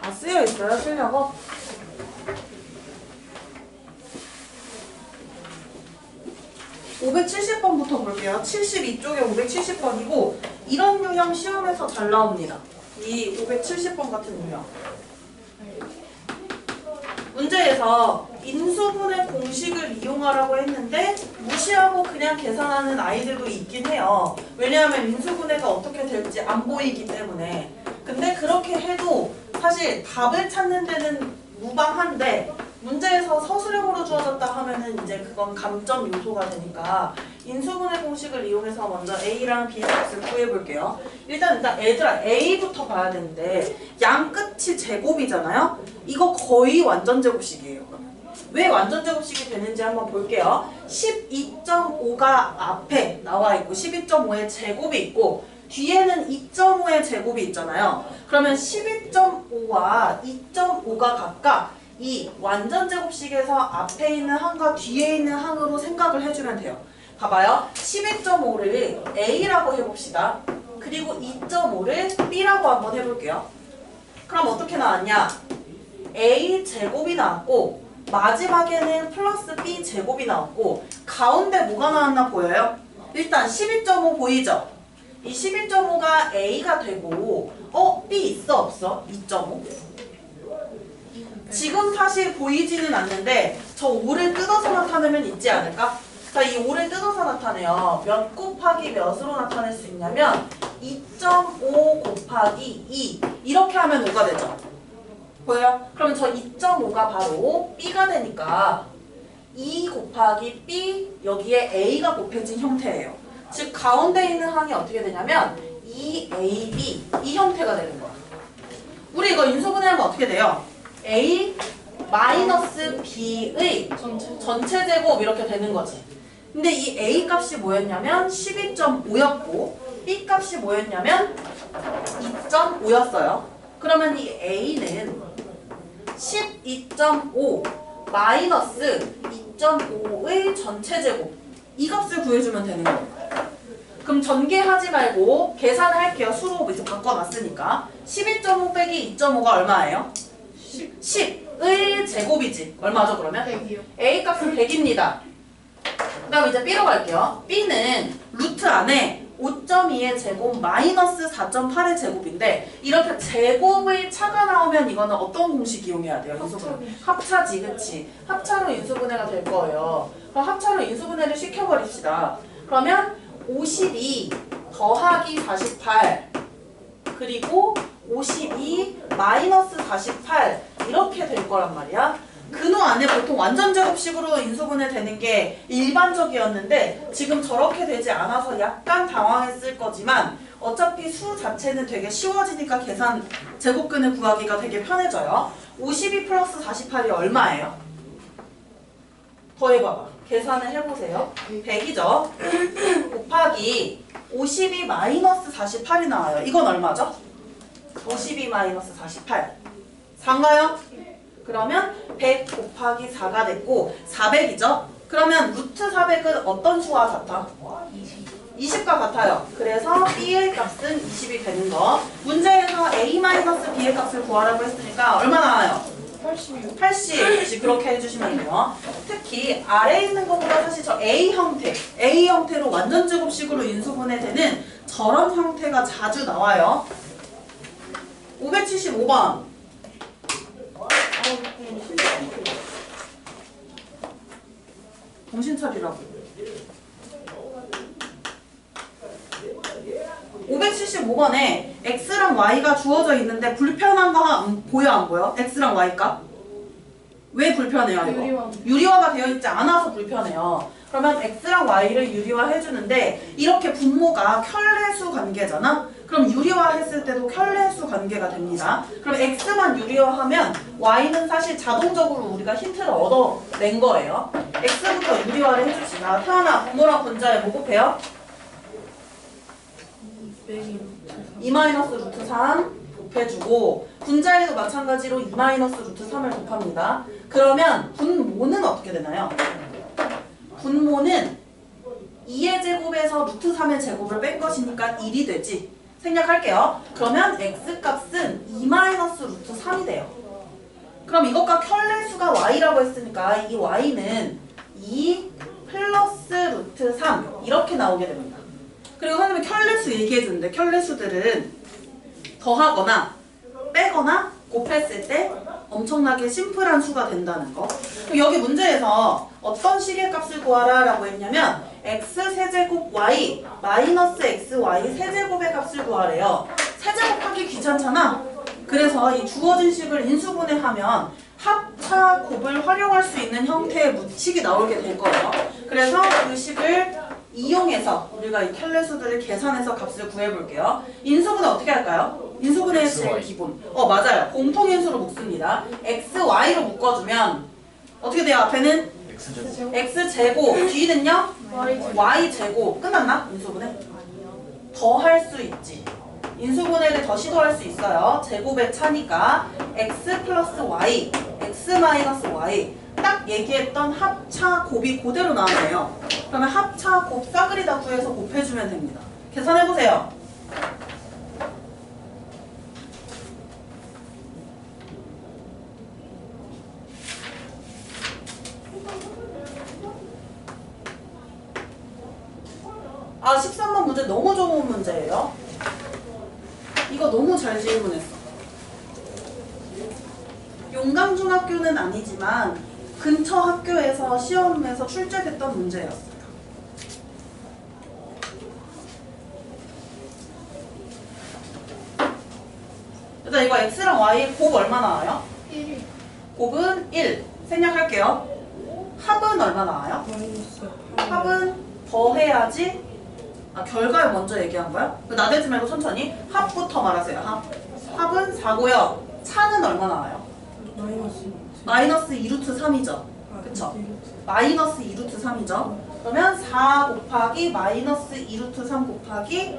아, 쓰여 있어요? 쓰려고? (570번부터) 볼게요. 72쪽에 570번이고 이런 유형 시험에서 잘 나옵니다. 이 570번 같은 유형. 문제에서 인수분해 공식을 이용하라고 했는데 무시하고 그냥 계산하는 아이들도 있긴 해요. 왜냐하면 인수분해가 어떻게 될지 안 보이기 때문에. 근데 그렇게 해도 사실 답을 찾는 데는 무방한데 문제에서 서술형으로 주어졌다 하면은 이제 그건 감점 요소가 되니까 인수분해 공식을 이용해서 먼저 A랑 B의 값을 구해볼게요. 일단 얘들아 A부터 봐야 되는데 양 끝이 제곱이잖아요? 이거 거의 완전 제곱식이에요. 왜 완전 제곱식이 되는지 한번 볼게요. 12.5가 앞에 나와 있고 12.5의 제곱이 있고 뒤에는 2.5의 제곱이 있잖아요. 그러면 12.5와 2.5가 각각 이 완전 제곱식에서 앞에 있는 항과 뒤에 있는 항으로 생각을 해주면 돼요. 봐봐요. 12.5를 A라고 해봅시다. 그리고 2.5를 B라고 한번 해볼게요. 그럼 어떻게 나왔냐? A 제곱이 나왔고 마지막에는 플러스 B 제곱이 나왔고 가운데 뭐가 나왔나 보여요? 일단 12.5 보이죠? 이 12.5가 A가 되고 B 있어 없어? 2.5? 지금 사실 보이지는 않는데 저 5를 뜯어서 나타내면 있지 않을까? 자, 이 5를 뜯어서 나타내요. 몇 곱하기 몇으로 나타낼 수 있냐면 2.5 곱하기 2 이렇게 하면 5가 되죠. 보여요? 그러면 저 2.5가 바로 B가 되니까 2 곱하기 B 여기에 A가 곱해진 형태예요. 즉 가운데 있는 항이 어떻게 되냐면 2AB 이 형태가 되는 거야. 우리 이거 인수분해하면 어떻게 돼요? A 마이너스 B의 전체 제곱 이렇게 되는 거지. 근데 이 A 값이 뭐였냐면 12.5였고 B 값이 뭐였냐면 2.5였어요. 그러면 이 A는 12.5 마이너스 2.5의 전체 제곱 이 값을 구해주면 되는 거예요. 그럼 전개하지 말고 계산을 할게요. 수로 이제 바꿔놨으니까 12.5 빼기 2.5가 얼마예요? 10의 제곱이지. 얼마죠 그러면? 100이요. A 값은 100입니다. 그 다음 이제 B로 갈게요. B는 루트 안에 5.2의 제곱 마이너스 4.8의 제곱인데 이렇게 제곱의 차가 나오면 이거는 어떤 공식 이용해야 돼요? 인수분해. 합차지, 그치? 합차로 인수분해가 될 거예요. 그럼 합차로 인수분해를 시켜버립시다. 그러면 52 더하기 48 그리고 52 마이너스 48 이렇게 될 거란 말이야. 근호 안에 보통 완전 제곱식으로 인수분해 되는 게 일반적이었는데 지금 저렇게 되지 않아서 약간 당황했을 거지만 어차피 수 자체는 되게 쉬워지니까 계산 제곱근을 구하기가 되게 편해져요. 52 플러스 48이 얼마예요? 더해봐봐. 계산을 해보세요. 100이죠? 곱하기 52 마이너스 48이 나와요. 이건 얼마죠? 52 마이너스 48 4인가요? 그러면 100 곱하기 4가 됐고 400이죠? 그러면 루트 400은 어떤 수와 같아? 20과 같아요. 그래서 B의 값은 20이 되는 거. 문제에서 A-B의 값을 구하라고 했으니까 얼마 나와요? 80이요. 80. 그렇게 해주시면 돼요. 특히 아래에 있는 것보다 사실 저 A 형태로 완전 제곱식으로 인수분해되는 저런 형태가 자주 나와요. 575번. 정신 차리라고. 575번에 X랑 Y가 주어져 있는데 불편한 거 보여 안 보여? X랑 Y 값? 왜 불편해요 이거? 유리화가 되어 있지 않아서 불편해요. 그러면 X랑 Y를 유리화 해주는데 이렇게 분모가 켤레수 관계잖아? 그럼 유리화 했을 때도 켤레수 관계가 됩니다. 그럼 X만 유리화하면 Y는 사실 자동적으로 우리가 힌트를 얻어낸 거예요. X부터 유리화를 해줍시다. 태어나 분모랑 분자에 뭐 곱해요? 2-루트3 곱해주고 분자에도 마찬가지로 2-루트3을 곱합니다. 그러면 분모는 어떻게 되나요? 분모는 2의 제곱에서 루트 3의 제곱을 뺀 것이니까 1이 되지. 생략할게요. 그러면 x값은 2-루트 3이 돼요. 그럼 이것과 켤레수가 y라고 했으니까 이 y는 2 플러스 루트 3 이렇게 나오게 됩니다. 그리고 선생님이 켤레수 얘기해주는데 켤레수들은 더하거나 빼거나 곱했을 때 엄청나게 심플한 수가 된다는 거. 여기 문제에서 어떤 식의 값을 구하라 라고 했냐면 x세제곱 y 마이너스 xy 세제곱의 값을 구하래요. 세제곱하기 귀찮잖아. 그래서 이 주어진 식을 인수분해하면 합차 곱을 활용할 수 있는 형태의 식이 나오게 될 거예요. 그래서 그 식을 이용해서 우리가 이 켤레수들을 계산해서 값을 구해볼게요. 인수분해 어떻게 할까요? 인수분해의 제일 기본. 맞아요. 공통인수로 묶습니다. xy로 묶어주면 어떻게 돼요? 앞에는 x제곱, 뒤는요? y제곱. 끝났나? 인수분해? 더 할 수 있지. 인수분해를 더 시도할 수 있어요. 제곱의 차니까 x 플러스 y, x 마이너스 y. 딱 얘기했던 합차 곱이 그대로 나오네요. 그러면 합차 곱 싸그리 다 구해서 곱해주면 됩니다. 계산해보세요. 아, 13번 문제 너무 좋은 문제예요. 이거 너무 잘 질문했어. 용강중학교는 아니지만 근처 학교에서 시험에서 출제됐던 문제였어요. 일단 이거 x랑 y 곱 얼마 나와요? 1. 곱은 1. 생략할게요. 합은 얼마 나와요? 합은 더해야지. 결과를 먼저 얘기한 거야? 나대지 말고 천천히. 합부터 말하세요. 합은 4고요. 차는 얼마 나와요? 마이너스 2루트 3이죠. 그쵸? 마이너스 2루트 3이죠. 그러면 4 곱하기 마이너스 2루트 3 곱하기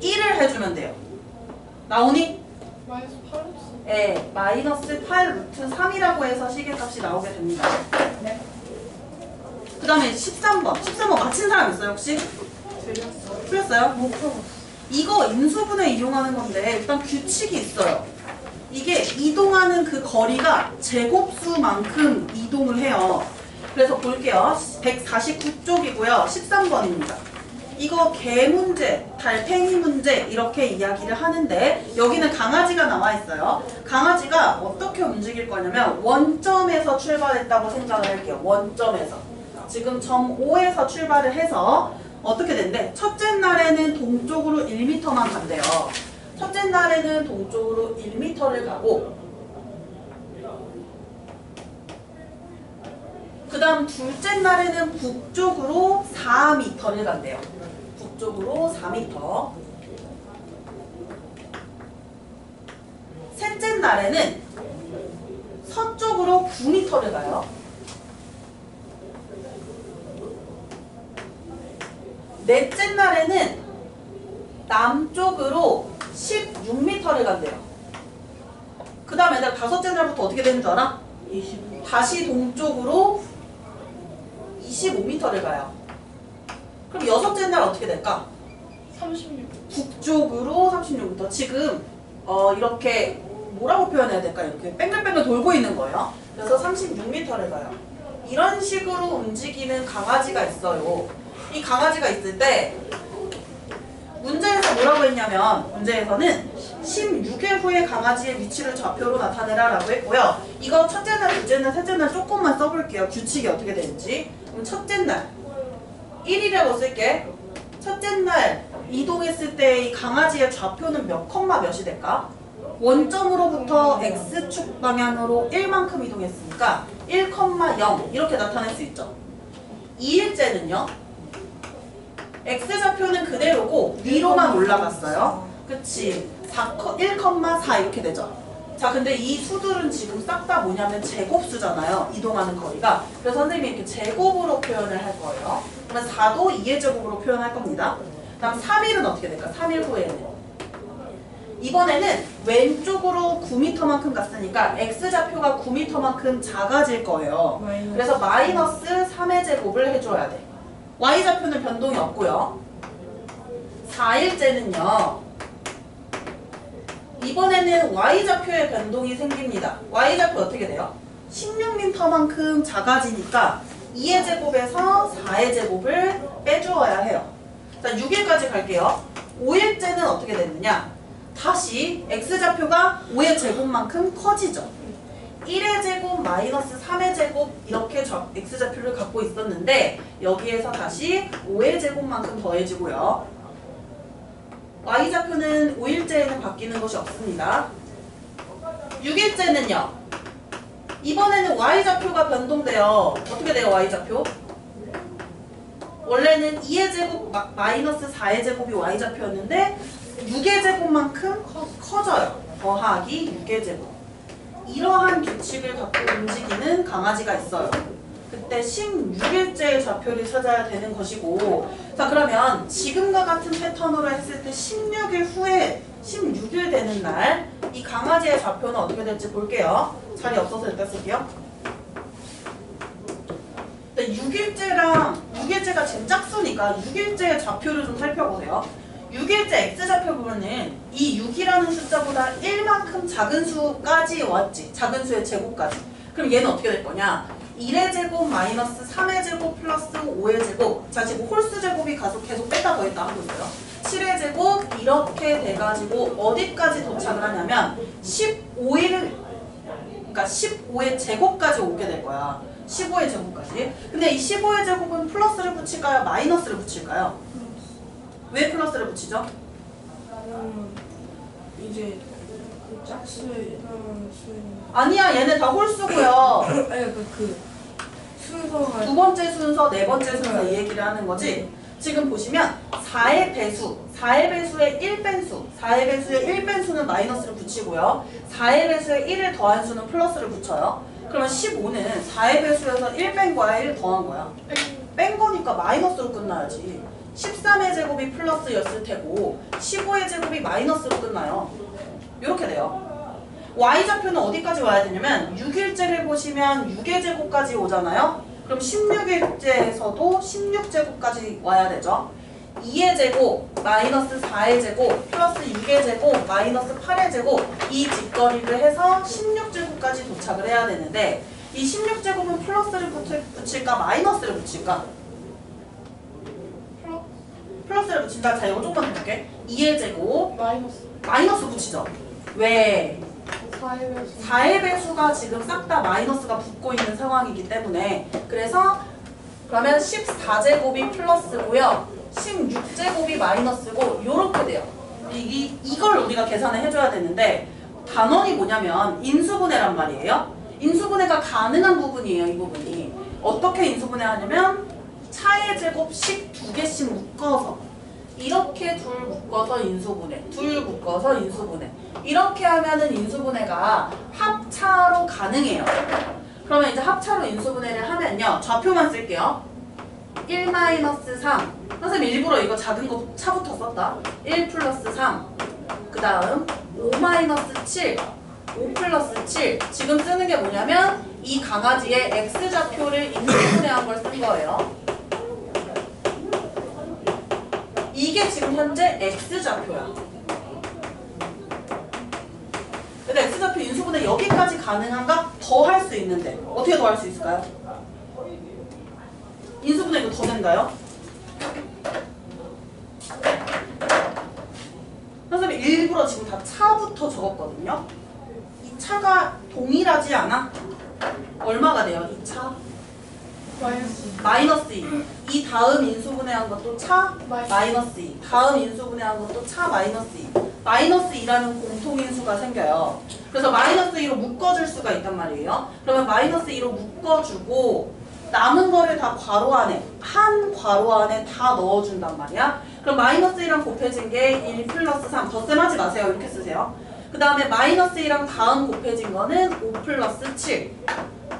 1을 해주면 돼요. 나오니? 마이너스 8루트. 네, 마이너스 8루트 3이라고 해서 시계값이 나오게 됩니다. 네. 그 다음에 13번. 13번 맞힌 사람 있어요, 혹시? 풀렸어요? 못 풀었어. 이거 인수분해 이용하는 건데 일단 규칙이 있어요. 이게 이동하는 그 거리가 제곱수만큼 이동을 해요. 그래서 볼게요. 149쪽이고요. 13번입니다. 이거 개 문제, 달팽이 문제 이렇게 이야기를 하는데 여기는 강아지가 나와 있어요. 강아지가 어떻게 움직일 거냐면 원점에서 출발했다고 생각을 할게요. 원점에서. 지금 점 5에서 출발을 해서 어떻게 된대? 첫째 날에는 동쪽으로 1m만 간대요. 첫째 날에는 동쪽으로 1m를 가고 그 다음 둘째 날에는 북쪽으로 4m를 간대요. 북쪽으로 4m. 셋째 날에는 서쪽으로 9m를 가요. 넷째 날에는 남쪽으로 16m를 간대요. 그 다음에 다섯째 날부터 어떻게 되는 줄 알아? 25. 다시 동쪽으로 25m를 가요. 그럼 여섯째 날 어떻게 될까? 36. 북쪽으로 36m. 지금 이렇게 뭐라고 표현해야 될까? 이렇게 뺑글뺑글 돌고 있는 거예요. 그래서 36m를 가요. 이런 식으로 움직이는 강아지가 있어요. 이 강아지가 있을 때 문제에서 뭐라고 했냐면 문제에서는 16회 후에 강아지의 위치를 좌표로 나타내라 라고 했고요. 이거 첫째 날, 둘째 날, 셋째 날 조금만 써볼게요. 규칙이 어떻게 되는지. 그럼 첫째 날 1이라고 쓸게. 첫째 날 이동했을 때 이 강아지의 좌표는 몇 컴마 몇이 될까? 원점으로부터 X축 방향으로 1만큼 이동했으니까 1,0 이렇게 나타낼 수 있죠. 2일째는요. X좌표는 그대로고 위로만 올라갔어요. 그치? 1,4 이렇게 되죠. 자, 근데 이 수들은 지금 싹 다 뭐냐면 제곱수잖아요. 이동하는 거리가. 그래서 선생님이 이렇게 제곱으로 표현을 할 거예요. 그러면 4도 2의 제곱으로 표현할 겁니다. 다음 3일은 어떻게 될까? 3일 후에는. 이번에는 왼쪽으로 9m만큼 갔으니까 X좌표가 9m만큼 작아질 거예요. 그래서 마이너스 3의 제곱을 해줘야 돼. Y좌표는 변동이 없고요. 4일째는요. 이번에는 y좌표의 변동이 생깁니다. y좌표 어떻게 돼요? 16m만큼 작아지니까 2의 제곱에서 4의 제곱을 빼주어야 해요. 자, 6일까지 갈게요. 5일째는 어떻게 됐느냐? 다시 x좌표가 5의 제곱만큼 커지죠. 1의 제곱 마이너스 3의 제곱 이렇게 x좌표를 갖고 있었는데 여기에서 다시 5의 제곱만큼 더해지고요. y좌표는 5일째에는 바뀌는 것이 없습니다. 6일째는요. 이번에는 y좌표가 변동돼요. 어떻게 돼요, y좌표? 원래는 2의 제곱 마이너스 4의 제곱이 y좌표였는데 6의 제곱만큼 커져요. 더하기 6의 제곱. 이러한 규칙을 갖고 움직이는 강아지가 있어요. 그때 16일째의 좌표를 찾아야 되는 것이고, 자, 그러면 지금과 같은 패턴으로 했을 때 16일 후에 16일 되는 날 이 강아지의 좌표는 어떻게 될지 볼게요. 자리 없어서 일단 쓸게요. 6일째가 지금 짝수니까 6일째의 좌표를 좀 살펴보세요. 6일째 x좌표 보면은 이 6이라는 숫자보다 1만큼 작은 수까지 왔지. 작은 수의 제곱까지. 그럼 얘는 어떻게 될 거냐? 1의 제곱 마이너스 3의 제곱 플러스 5의 제곱. 자, 지금 홀수 제곱이 계속 뺐다 더했다 하고 있어요. 7의 제곱 이렇게 돼가지고 어디까지 도착을 하냐면 15의 제곱까지 오게 될 거야. 15의 제곱까지. 근데 이 15의 제곱은 플러스를 붙일까요? 마이너스를 붙일까요? 왜 플러스를 붙이죠? 이제 짝수의 아니야, 얘네 다 홀수고요. 아니 그 순서가 두 번째 순서, 네 번째 순서 이 얘기를 하는 거지. 지금 보시면 4의 배수, 4의 배수의 1변수, 4의 배수의 1변수는 마이너스를 붙이고요. 4의 배수의 1을 더한 수는 플러스를 붙여요. 그러면 15는 4의 배수에서 1 뺀 거야, 1 더한 거야? 뺀 거니까 마이너스로 끝나야지. 13의 제곱이 플러스였을 테고 15의 제곱이 마이너스로 끝나요. 이렇게 돼요. y좌표는 어디까지 와야 되냐면 6일째를 보시면 6의 제곱까지 오잖아요. 그럼 16일째에서도 16제곱까지 와야 되죠. 2의 제곱, 마이너스 4의 제곱, 플러스 6의 제곱, 마이너스 8의 제곱 이 직거리를 해서 16제곱까지 도착을 해야 되는데 이 16제곱은 플러스를 붙일까 마이너스를 붙일까? 플러스를 붙인다. 자, 이거 조금만 더 볼게. 2의 제곱 마이너스 붙이죠. 왜? 4의 배수가 지금 싹 다 마이너스가 붙고 있는 상황이기 때문에 그래서 그러면 14제곱이 플러스고요. 16제곱이 마이너스고 요렇게 돼요. 이걸 우리가 계산을 해줘야 되는데 단원이 뭐냐면 인수분해란 말이에요. 인수분해가 가능한 부분이에요. 이 부분이. 어떻게 인수분해 하냐면 차의 제곱씩 2개씩 묶어서 이렇게 둘 묶어서 인수분해, 둘 묶어서 인수분해 이렇게 하면은 인수분해가 합차로 가능해요. 그러면 이제 합차로 인수분해를 하면요. 좌표만 쓸게요. 1-3 선생님 일부러 이거 작은 거 차부터 썼다. 1 플러스 3 그 다음 5-7 5 플러스 7 지금 쓰는 게 뭐냐면 이 강아지의 x좌표를 인수분해한 걸 쓴 거예요. 이게 지금 현재 x좌표야. 근데 x좌표 인수분해 여기까지 가능한가? 더 할 수 있는데 어떻게 더 할 수 있을까요? 인수분해 이거 더 된다요? 선생님 일부러 지금 다 차부터 적었거든요. 이 차가 동일하지 않아? 얼마가 돼요? 이 차? 마이너스 2. 이 다음 인수분해한 것도 차 마이너스 2. 다음 인수분해한 것도 차 마이너스 2. 마이너스 2라는 공통인수가 생겨요. 그래서 마이너스 2로 묶어줄 수가 있단 말이에요. 그러면 마이너스 2로 묶어주고 남은 거를 다 괄호 안에 한 괄호 안에 다 넣어준단 말이야. 그럼 마이너스 2랑 곱해진 게 1 플러스 3. 덧셈 하지 마세요. 이렇게 쓰세요. 그 다음에 마이너스 2랑 다음 곱해진 거는 5 플러스 7.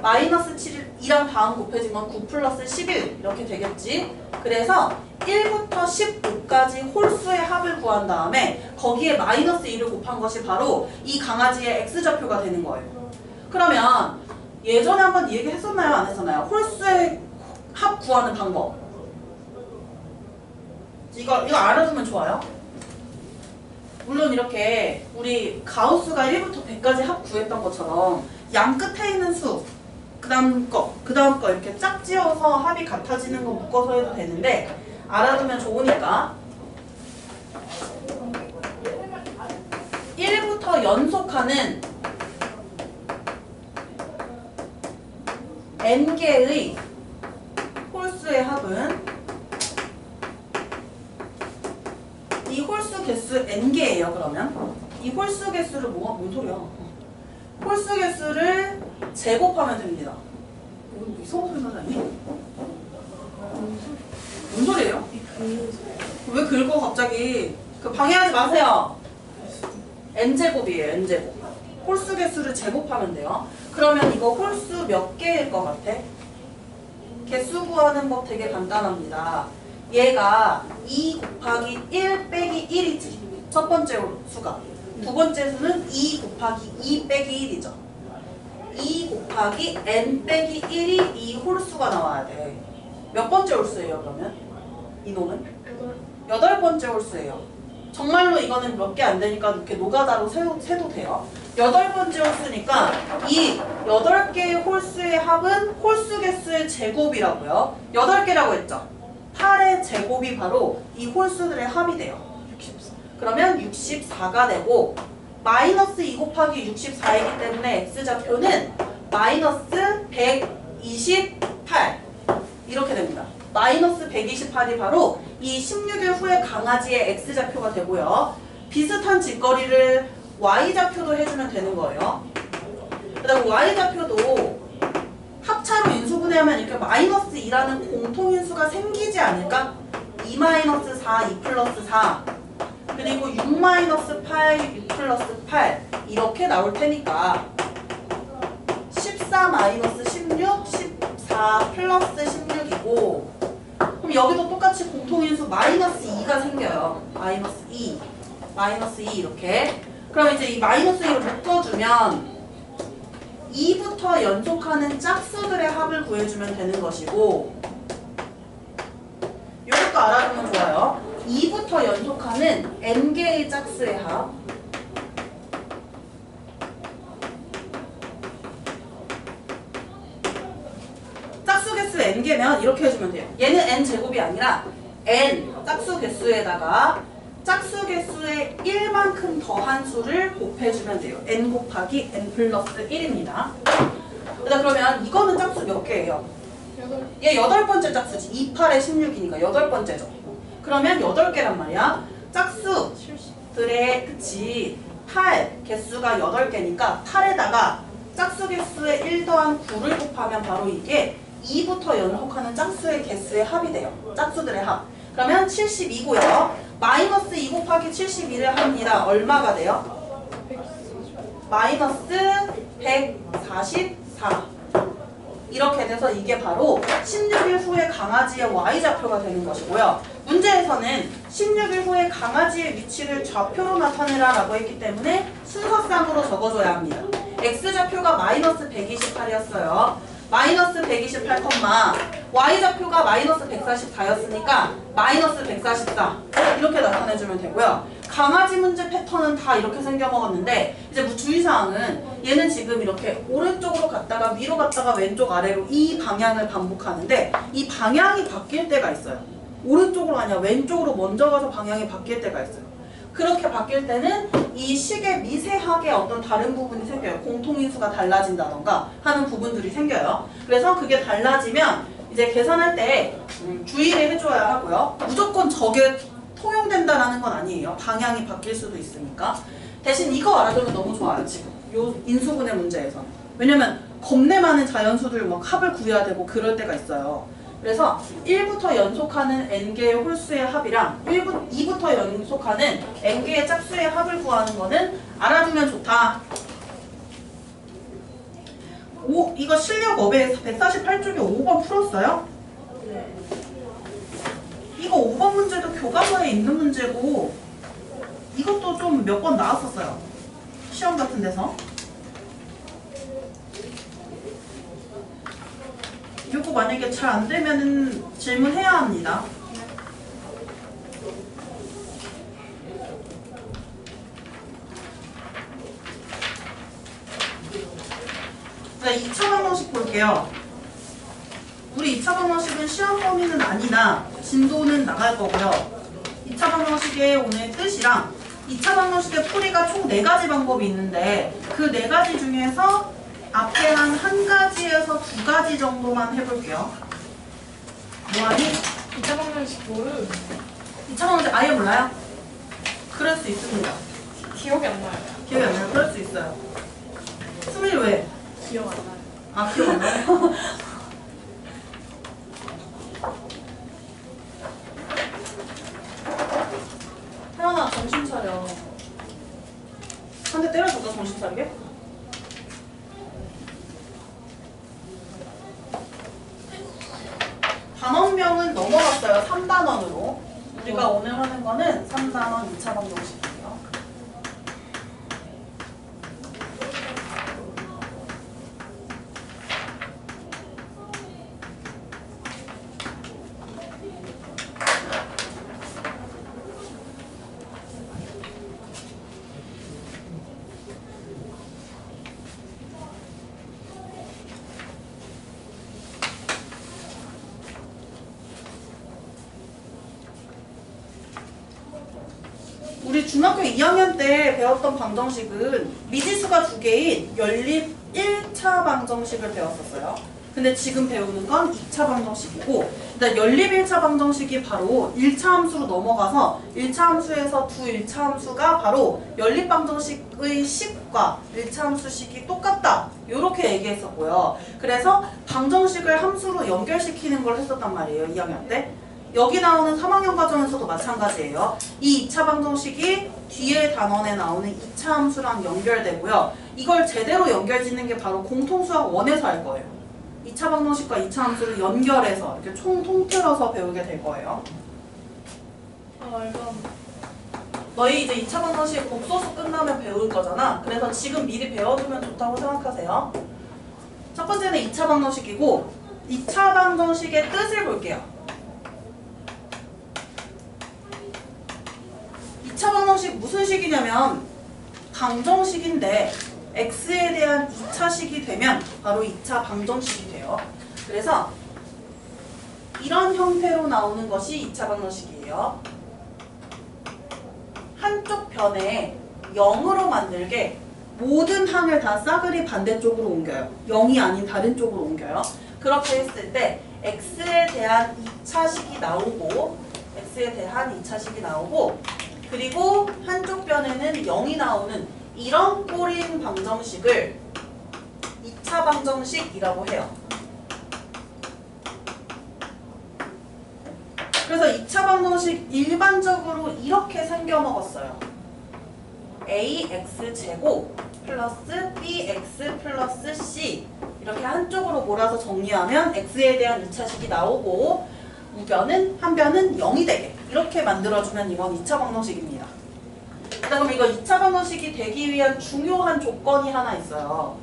마이너스 7이랑 다음 곱해진 건 9 플러스 11 이렇게 되겠지. 그래서 1부터 15까지 홀수의 합을 구한 다음에 거기에 마이너스 2를 곱한 것이 바로 이 강아지의 x좌표가 되는 거예요. 그러면 예전에 한번 이 얘기 했었나요? 안 했었나요? 홀수의 합 구하는 방법. 이거 알아두면 좋아요. 물론 이렇게 우리 가우스가 1부터 100까지 합 구했던 것처럼 양 끝에 있는 수, 그 다음 거 이렇게 짝지어서 합이 같아지는 거 묶어서 해도 되는데 알아두면 좋으니까 1부터 연속하는 n개의 홀수의 합은 이 홀수 개수 n개예요. 그러면 이 홀수 개수를 뭔 소리야? 홀수 개수를 제곱하면 됩니다. 이건 이상한 소리 나지 않니? 뭔 소리예요? 왜 긁어 갑자기? 그 방해하지 마세요. n제곱이에요. n제곱. 홀수 개수를 제곱하면 돼요. 그러면 이거 홀수 몇 개일 것 같아? 개수 구하는 법 되게 간단합니다. 얘가 2 곱하기 1 빼기 1이지. 첫 번째 수가. 두 번째 수는 2 곱하기 2 빼기 1이죠. 2 곱하기 n 빼기 1이 이 홀수가 나와야 돼. 몇 번째 홀수예요 그러면? 이놈은? 8번째 홀수예요. 정말로 이거는 몇 개 안 되니까 이렇게 노가다로 세도 돼요. 8번째 홀수니까 이 8개의 홀수의 합은 홀수 개수의 제곱이라고요. 8개라고 했죠. 8의 제곱이 바로 이 홀수들의 합이 돼요. 64. 그러면 64가 되고 마이너스 2 곱하기 64이기 때문에 x좌표는 마이너스 128 이렇게 됩니다. 마이너스 128이 바로 이 16일 후에 강아지의 x좌표가 되고요. 비슷한 짓거리를 y좌표도 해주면 되는 거예요. 그 다음에 y좌표도 합차로 인수분해하면 이렇게 마이너스 2라는 공통인수가 생기지 않을까? 2 마이너스 4, 2 플러스 4 그리고 6 마이너스 8, 6 플러스 8 이렇게 나올 테니까 14 마이너스 16, 14 플러스 16이고 그럼 여기도 똑같이 공통인수 마이너스 2가 생겨요. 마이너스 2, 마이너스 2 이렇게. 그럼 이제 이 마이너스 2를 묶어주면 2부터 연속하는 짝수들의 합을 구해주면 되는 것이고 이것도 알아두면 좋아요. 2부터 연속하는 n개의 짝수의 합 짝수 개수 n개면 이렇게 해주면 돼요. 얘는 n제곱이 아니라 n 짝수 개수에다가 짝수 개수의 1만큼 더한 수를 곱해주면 돼요. n 곱하기 n 플러스 1입니다. 그러면 이거는 짝수 몇 개예요? 얘 8번째 짝수지. 2, 8에 16이니까 8번째죠. 그러면 8개란 말이야. 짝수들의 그치 8 개수가 8개니까 8에다가 짝수 개수의 1 더한 9를 곱하면 바로 이게 2부터 연속하는 짝수의 개수의 합이 돼요. 짝수들의 합. 그러면 72고요. 마이너스 2 곱하기 72를 합니다. 얼마가 돼요? 마이너스 144. 이렇게 돼서 이게 바로 16일 후에 강아지의 y좌표가 되는 것이고요. 문제에서는 16일 후에 강아지의 위치를 좌표로 나타내라 라고 했기 때문에 순서상으로 적어줘야 합니다. x좌표가 마이너스 128이었어요. 마이너스 128, y좌표가 마이너스 144였으니까 마이너스 144 이렇게 나타내주면 되고요. 강아지 문제 패턴은 다 이렇게 생겨먹었는데 이제 주의사항은 얘는 지금 이렇게 오른쪽으로 갔다가 위로 갔다가 왼쪽 아래로 이 방향을 반복하는데 이 방향이 바뀔 때가 있어요. 오른쪽으로 가냐 왼쪽으로 먼저 가서 방향이 바뀔 때가 있어요. 그렇게 바뀔 때는 이 식의 미세하게 어떤 다른 부분이 생겨요. 공통인수가 달라진다던가 하는 부분들이 생겨요. 그래서 그게 달라지면 이제 계산할 때 주의를 해줘야 하고요. 무조건 저게 통용된다라는 건 아니에요. 방향이 바뀔 수도 있으니까. 대신 이거 알아두면 너무 좋아요. 지금 요 인수분해 문제에서는. 왜냐면 겁내 많은 자연수들 막 합을 구해야 되고 그럴 때가 있어요. 그래서 1부터 연속하는 n개의 홀수의 합이랑 2부터 연속하는 n개의 짝수의 합을 구하는 거는 알아두면 좋다. 이거 실력업에 148쪽에 5번 풀었어요? 네. 이거 5번 문제도 교과서에 있는 문제고 이것도 좀 몇 번 나왔었어요. 시험 같은 데서. 이거 만약에 잘 안 되면은 질문해야 합니다. 자, 2차 방정식 볼게요. 우리 2차 방정식은 시험 범위는 아니나 진도는 나갈 거고요. 2차 방정식의 오늘 뜻이랑 2차 방정식의 풀이가 총 4가지 방법이 있는데 그 4가지 중에서 앞에 한 가지에서 2가지 정도만 해볼게요. 뭐하니? 2차 방정식 모르 2차 방정식 아예 몰라요? 그럴 수 있습니다. 기억이 안 나요. 기억이 안 나요? 그럴 수 있어요. 수민이 왜? 기억 안 나요. 아, 기억 안 나요? 태연아, 정신 차려. 한 대 때려줄까, 정신 차리게? 단원명은 넘어갔어요. 3단원으로. 우리가 오늘 하는 거는 3단원 2차 방정식이에요. 우리 중학교 2학년 때 배웠던 방정식은 미지수가 2개인 연립 1차 방정식을 배웠었어요. 근데 지금 배우는 건 2차 방정식이고, 일단 연립 1차 방정식이 바로 1차 함수로 넘어가서 1차 함수에서 두 1차 함수가 바로 연립 방정식의 식과 1차 함수식이 똑같다. 이렇게 얘기했었고요. 그래서 방정식을 함수로 연결시키는 걸 했었단 말이에요. 2학년 때. 여기 나오는 3학년 과정에서도 마찬가지예요. 이 2차 방정식이 뒤에 단원에 나오는 2차 함수랑 연결되고요. 이걸 제대로 연결짓는 게 바로 공통수학 1에서 할 거예요. 2차 방정식과 2차 함수를 연결해서 이렇게 총 통틀어서 배우게 될 거예요. 너희 이제 2차 방정식 복소수 끝나면 배울 거잖아. 그래서 지금 미리 배워두면 좋다고 생각하세요. 첫 번째는 2차 방정식이고 2차 방정식의 뜻을 볼게요. 2차 방정식 무슨 식이냐면 방정식인데 x에 대한 2차식이 되면 바로 2차 방정식이 돼요. 그래서 이런 형태로 나오는 것이 2차 방정식이에요. 한쪽 변에 0으로 만들게 모든 항을 다 싸그리 반대쪽으로 옮겨요. 0이 아닌 다른 쪽으로 옮겨요. 그렇게 했을 때 x에 대한 2차식이 나오고 그리고 한쪽 변에는 0이 나오는 이런 꼴인 방정식을 2차 방정식이라고 해요. 그래서 2차 방정식 일반적으로 이렇게 생겨 먹었어요. ax제곱 플러스 bx 플러스 c 이렇게 한쪽으로 몰아서 정리하면 x에 대한 2차식이 나오고 한 변은 0이 되게 이렇게 만들어주면 이건 2차 방정식입니다. 자, 그럼 이거 2차 방정식이 되기 위한 중요한 조건이 하나 있어요.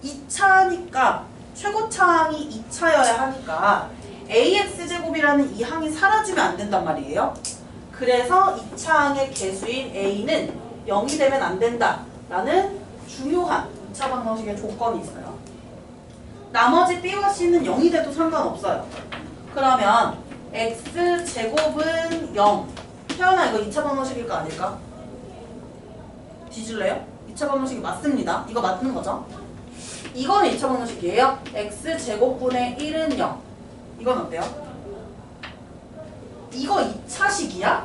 2차니까 최고차항이 2차여야 하니까 ax제곱이라는 이 항이 사라지면 안 된단 말이에요. 그래서 2차항의 개수인 a는 0이 되면 안 된다라는 중요한 2차 방정식의 조건이 있어요. 나머지 b와 c는 0이 돼도 상관없어요. 그러면 x제곱은 0. 태연아 이거 2차 방정식일까 아닐까? 뒤질래요? 2차 방정식이 맞습니다. 이거 맞는 거죠? 이건 2차 방정식이에요. x제곱분의 1은 0. 이건 어때요? 이거 2차식이야?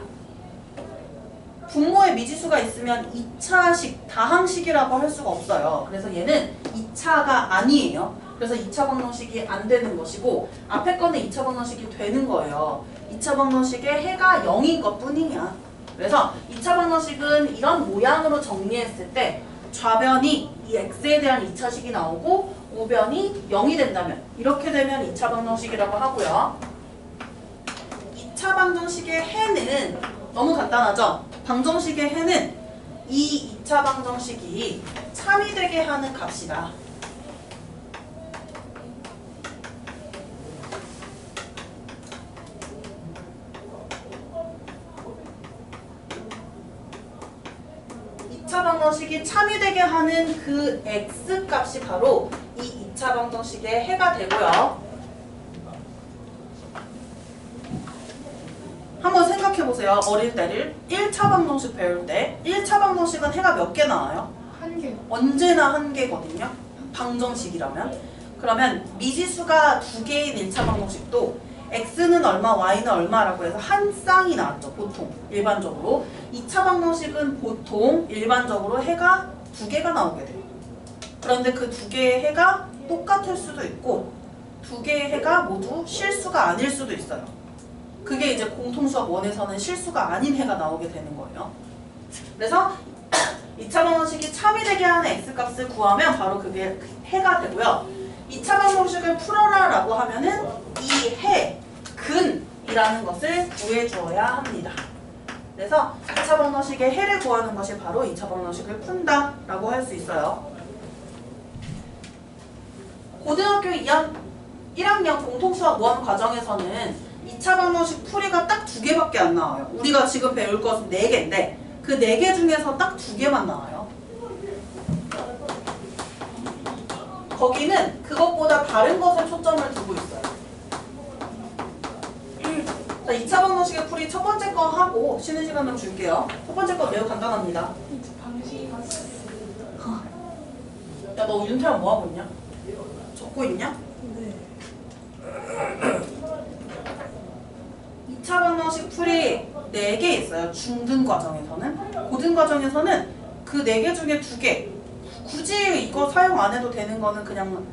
분모에 미지수가 있으면 2차식, 다항식이라고 할 수가 없어요. 그래서 얘는 2차가 아니에요. 그래서 2차 방정식이 안 되는 것이고 앞에 거는 2차 방정식이 되는 거예요. 2차 방정식의 해가 0인 것 뿐이야. 그래서 2차 방정식은 이런 모양으로 정리했을 때 좌변이 이 x에 대한 2차식이 나오고 우변이 0이 된다면 이렇게 되면 2차 방정식이라고 하고요. 2차 방정식의 해는 너무 간단하죠? 방정식의 해는 이 2차 방정식이 참이 되게 하는 값이다. 방정식이 참이되게 하는 그 x 값이 바로 이 2차 방정식의 해가 되고요. 한번 생각해보세요. 어릴 때를 1차 방정식 배울 때 1차 방정식은 해가 몇 개 나와요? 한 개. 언제나 한 개거든요. 방정식이라면. 그러면 미지수가 두 개인 1차 방정식도 x는 얼마, y는 얼마라고 해서 한 쌍이 나왔죠. 보통 일반적으로. 2차 방정식은 보통 일반적으로 해가 두 개가 나오게 돼요. 그런데 그 두 개의 해가 똑같을 수도 있고 두 개의 해가 모두 실수가 아닐 수도 있어요. 그게 이제 공통수학 1에서는 실수가 아닌 해가 나오게 되는 거예요. 그래서 2차 방정식이 참이되게 하는 x값을 구하면 바로 그게 해가 되고요. 2차 방정식을 풀어라 라고 하면은 이 해, 근이라는 것을 구해주어야 합니다. 그래서 2차 방정식의 해를 구하는 것이 바로 2차 방정식을 푼다 라고 할 수 있어요. 고등학교 1학년 공통수학 1 과정에서는 2차 방정식 풀이가 딱 2개밖에 안 나와요. 우리가 지금 배울 것은 4개인데 그 4개 중에서 딱 2개만 나와요. 거기는 그것보다 다른 것에 초점을 두고 있어요. 자, 2차 방정식의 풀이 첫 번째 거 하고 쉬는 시간 좀 줄게요. 첫 번째 거 매우 간단합니다. 방식이 같이. 야, 너 윤태현 뭐 하고 있냐? 적고 있냐? 네. 2차 방정식 풀이 4개 있어요. 중등 과정에서는. 고등 과정에서는 그 4개 중에 2개. 굳이 이거 사용 안 해도 되는 거는 그냥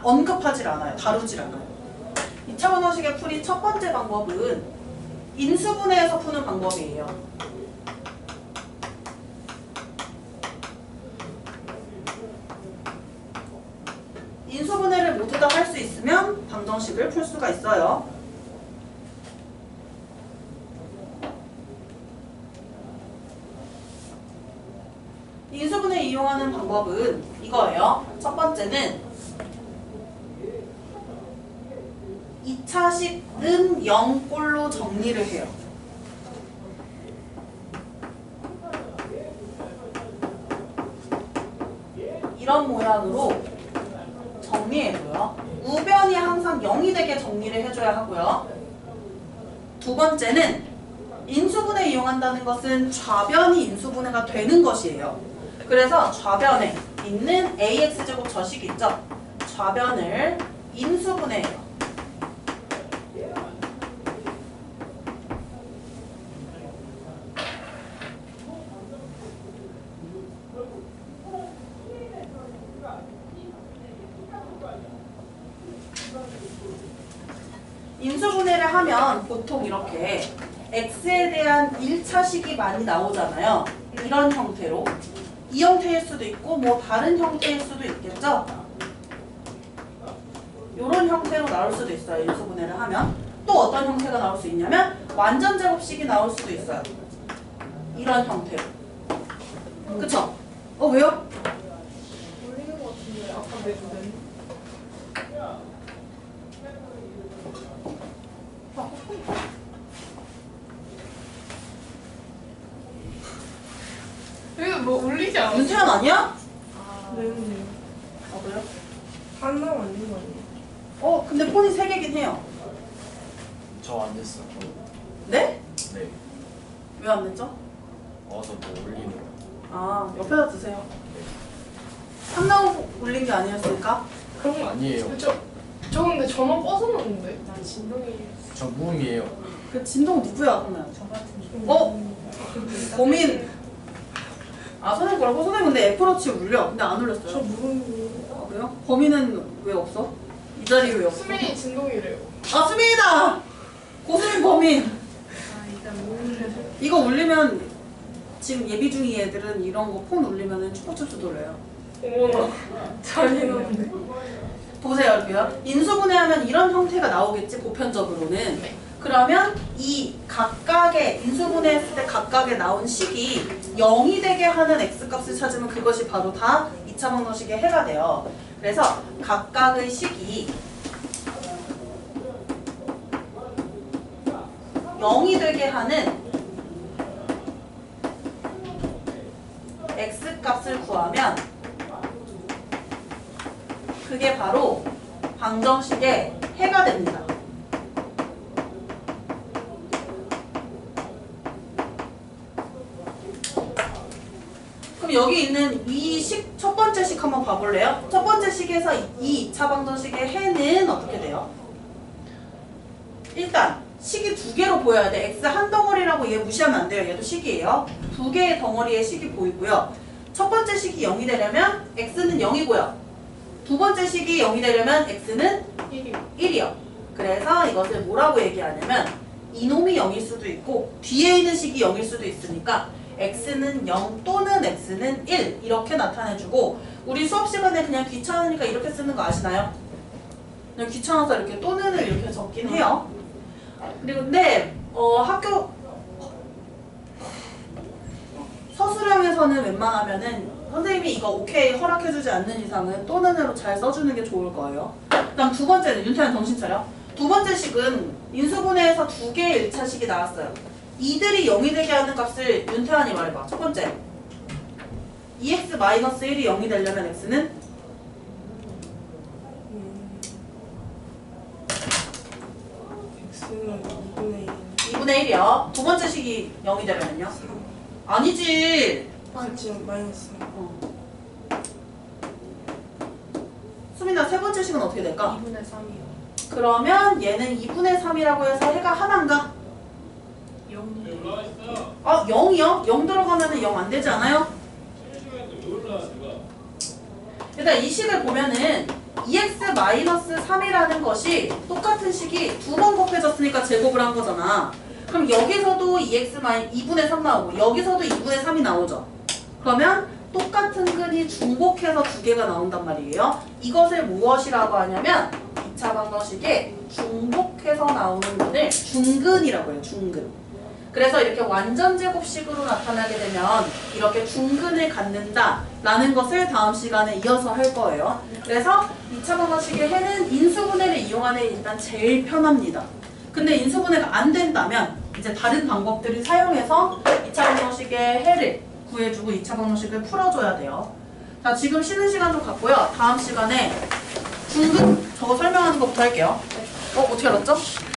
언급하질 않아요. 다루질 않아요. 2차 방정식의 풀이 첫 번째 방법은 인수분해해서 푸는 방법이에요. 인수분해를 모두 다 할 수 있으면 방정식을 풀 수가 있어요. 인수분해 이용하는 방법은 이거예요. 첫 번째는 2차식은 0꼴로 정리를 해요. 이런 모양으로 정리해줘요. 우변이 항상 0이 되게 정리를 해줘야 하고요. 두 번째는 인수분해 이용한다는 것은 좌변이 인수분해가 되는 것이에요. 그래서 좌변에 있는 ax제곱 저식 있죠? 좌변을 인수분해해요. 인수분해를 하면 보통 이렇게 x에 대한 1차식이 많이 나오잖아요. 이런 형태로. 이 형태일 수도 있고 뭐 다른 형태일 수도 있겠죠? 이런 형태로 나올 수도 있어요. 인수분해를 하면. 또 어떤 형태가 나올 수 있냐면 완전 제곱식이 나올 수도 있어요. 이런 형태로. 그쵸? 왜요? 올리는 것 같은데 아까 내주는. 이거 뭐 올리지 않았어? 윤태현 아니야? 네. 그래요? 하나 올린 거 아니에요? 근데 폰이 3개긴 해요. 저 안 됐어. 네? 네. 왜 안 됐죠? 어서 뭐 올리는 거. 옆에다 두세요. 한나오 올린 게 아니었을까? 그런 거 아니에요. 저 근데 전원 꺼서놨는데. 난 진동이. 저 무음이에요. 그 진동 누구야, 그러면? 저 같은. 고민. 선생님 그러고 선생님 근데 애플워치 울려. 근데 안 울렸어요. 저 무슨. 그래요? 범인은 왜 없어? 이 자리에 왜 없어? 수민이 진동이래요. 수민이다! 고수민 범인! 일단 무슨. 이거 울리면 지금 예비 중이 애들은 이런 거 폰 울리면은 축구춥수 돌려요. 어머나. 잔인한데. 보세요, 이렇게요. 인수분해하면 이런 형태가 나오겠지, 보편적으로는. 네. 그러면 이 각각의 인수분해했을 때 각각에 나온 식이 0이 되게 하는 x값을 찾으면 그것이 바로 다 2차 방정식의 해가 돼요. 그래서 각각의 식이 0이 되게 하는 x 값을 구하면 그게 바로 방정식의 해가 됩니다. 그럼 여기 있는 이 첫 번째 식 한번 봐볼래요? 첫 번째 식에서 이 2차 방정식의 해는 어떻게 돼요? 일단 식이 두 개로 보여야 돼. x 한 덩어리라고 얘 무시하면 안 돼요. 얘도 식이에요. 두 개의 덩어리의 식이 보이고요. 첫 번째 식이 0이 되려면 x는 0이고요. 두 번째 식이 0이 되려면 x는 1이요. 그래서 이것을 뭐라고 얘기하냐면 이놈이 0일 수도 있고 뒤에 있는 식이 0일 수도 있으니까 x는 0 또는 x는 1 이렇게 나타내주고, 우리 수업 시간에 그냥 귀찮으니까 이렇게 쓰는 거 아시나요? 그냥 귀찮아서 이렇게 또는을 이렇게 적긴 해요. 그리고 근데 학교 서술형에서는 웬만하면은 선생님이 이거 오케이 허락해주지 않는 이상은 또는으로 잘 써주는 게 좋을 거예요. 그다음 두 번째는 윤태한 정신 차려. 두 번째 식은 인수분해에서 두 개의 1차식이 나왔어요. 이들이 0이 되게 하는 값을 윤태환이 말해봐. 첫 번째 2x-1이 0이 되려면 x는 x는 2분의 1. 2분의 1이요. 두 번째 식이 0이 되려면요? 아니지. 지금 마이너스. 수민아, 세 번째 식은 어떻게 될까? 2분의 3이요. 그러면 얘는 2분의 3이라고 해서 해가 하나인가? 0. 0이요? 0 들어가면 0 안 되지 않아요? 일단 이 식을 보면은 2x-3이라는 것이 똑같은 식이 두 번 곱해졌으니까 제곱을 한 거잖아. 그럼 여기서도 2분의 3 나오고 여기서도 2분의 3이 나오죠. 그러면 똑같은 근이 중복해서 두 개가 나온단 말이에요. 이것을 무엇이라고 하냐면 2차 방정식에 중복해서 나오는 근을 중근이라고 해요. 중근. 그래서 이렇게 완전 제곱식으로 나타나게 되면 이렇게 중근을 갖는다 라는 것을 다음 시간에 이어서 할 거예요. 그래서 2차 방정식의 해는 인수분해를 이용하는 게 일단 제일 편합니다. 근데 인수분해가 안 된다면 이제 다른 방법들을 사용해서 2차 방정식의 해를 구해주고 2차 방정식을 풀어줘야 돼요. 자, 지금 쉬는 시간 좀 갖고요. 다음 시간에 중근 저거 설명하는 것부터 할게요. 어떻게 알았죠?